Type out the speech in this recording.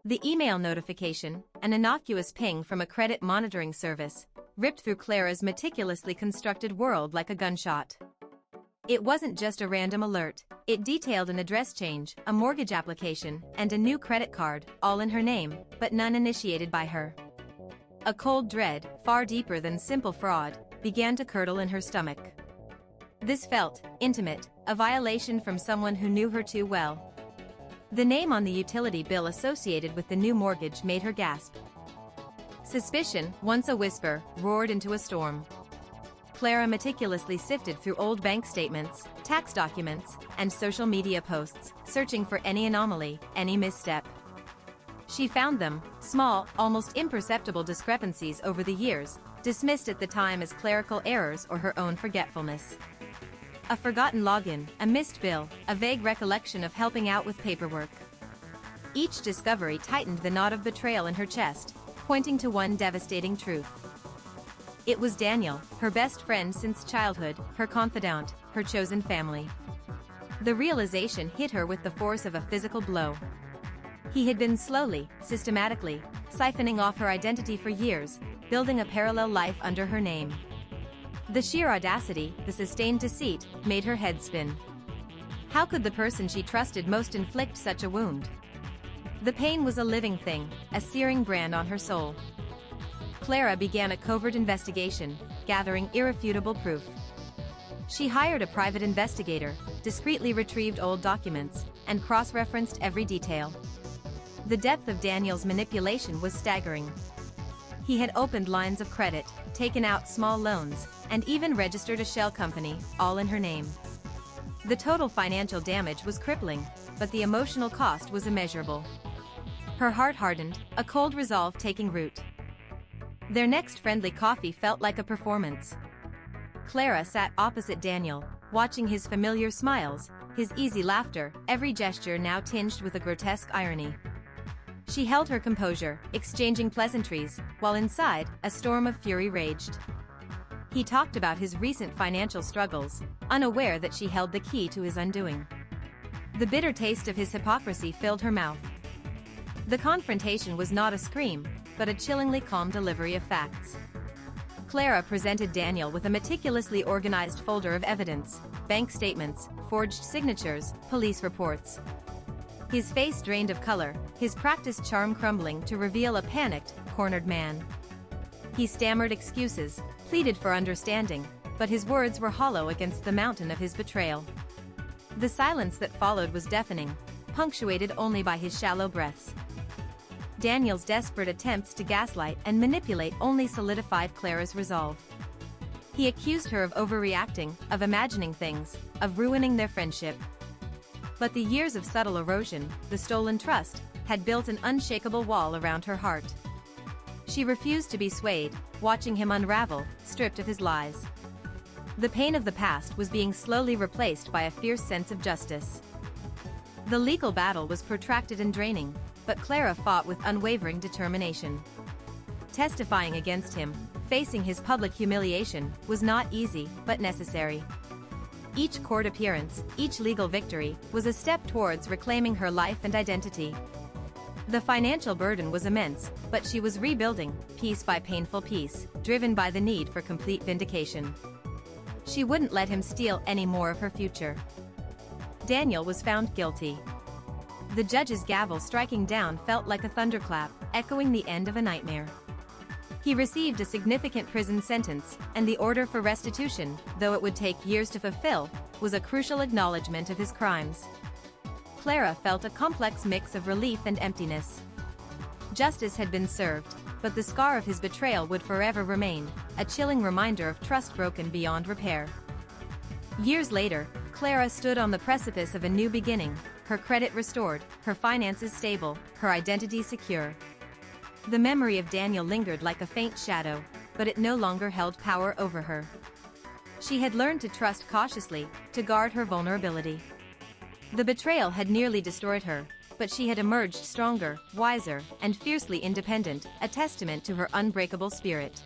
The email notification, an innocuous ping from a credit monitoring service, ripped through Clara's meticulously constructed world like a gunshot. It wasn't just a random alert, it detailed an address change, a mortgage application, and a new credit card, all in her name, but none initiated by her. A cold dread, far deeper than simple fraud, began to curdle in her stomach. This felt intimate, a violation from someone who knew her too well. The name on the utility bill associated with the new mortgage made her gasp. Suspicion, once a whisper, roared into a storm. Clara meticulously sifted through old bank statements, tax documents, and social media posts, searching for any anomaly, any misstep. She found them, small, almost imperceptible discrepancies over the years, dismissed at the time as clerical errors or her own forgetfulness. A forgotten login, a missed bill, a vague recollection of helping out with paperwork. Each discovery tightened the knot of betrayal in her chest, pointing to one devastating truth. It was Daniel, her best friend since childhood, her confidant, her chosen family. The realization hit her with the force of a physical blow. He had been slowly, systematically, siphoning off her identity for years, building a parallel life under her name. The sheer audacity, the sustained deceit, made her head spin. How could the person she trusted most inflict such a wound? The pain was a living thing, a searing brand on her soul. Clara began a covert investigation, gathering irrefutable proof. She hired a private investigator, discreetly retrieved old documents, and cross-referenced every detail. The depth of Daniel's manipulation was staggering. He had opened lines of credit, taken out small loans, and even registered a shell company, all in her name. The total financial damage was crippling, but the emotional cost was immeasurable. Her heart hardened, a cold resolve taking root. Their next friendly coffee felt like a performance. Clara sat opposite Daniel, watching his familiar smiles, his easy laughter, every gesture now tinged with a grotesque irony. She held her composure, exchanging pleasantries, while inside, a storm of fury raged. He talked about his recent financial struggles, unaware that she held the key to his undoing. The bitter taste of his hypocrisy filled her mouth. The confrontation was not a scream, but a chillingly calm delivery of facts. Clara presented Daniel with a meticulously organized folder of evidence, bank statements, forged signatures, police reports. His face drained of color, his practiced charm crumbling to reveal a panicked, cornered man. He stammered excuses, pleaded for understanding, but his words were hollow against the mountain of his betrayal. The silence that followed was deafening, punctuated only by his shallow breaths. Daniel's desperate attempts to gaslight and manipulate only solidified Clara's resolve. He accused her of overreacting, of imagining things, of ruining their friendship. But the years of subtle erosion, the stolen trust, had built an unshakable wall around her heart. She refused to be swayed, watching him unravel, stripped of his lies. The pain of the past was being slowly replaced by a fierce sense of justice. The legal battle was protracted and draining, but Clara fought with unwavering determination. Testifying against him, facing his public humiliation, was not easy, but necessary. Each court appearance, each legal victory, was a step towards reclaiming her life and identity. The financial burden was immense, but she was rebuilding, piece by painful piece, driven by the need for complete vindication. She wouldn't let him steal any more of her future. Daniel was found guilty. The judge's gavel striking down felt like a thunderclap, echoing the end of a nightmare. He received a significant prison sentence, and the order for restitution, though it would take years to fulfill, was a crucial acknowledgement of his crimes. Clara felt a complex mix of relief and emptiness. Justice had been served, but the scar of his betrayal would forever remain, a chilling reminder of trust broken beyond repair. Years later, Clara stood on the precipice of a new beginning, her credit restored, her finances stable, her identity secure. The memory of Daniel lingered like a faint shadow, but it no longer held power over her. She had learned to trust cautiously, to guard her vulnerability. The betrayal had nearly destroyed her, but she had emerged stronger, wiser, and fiercely independent, a testament to her unbreakable spirit.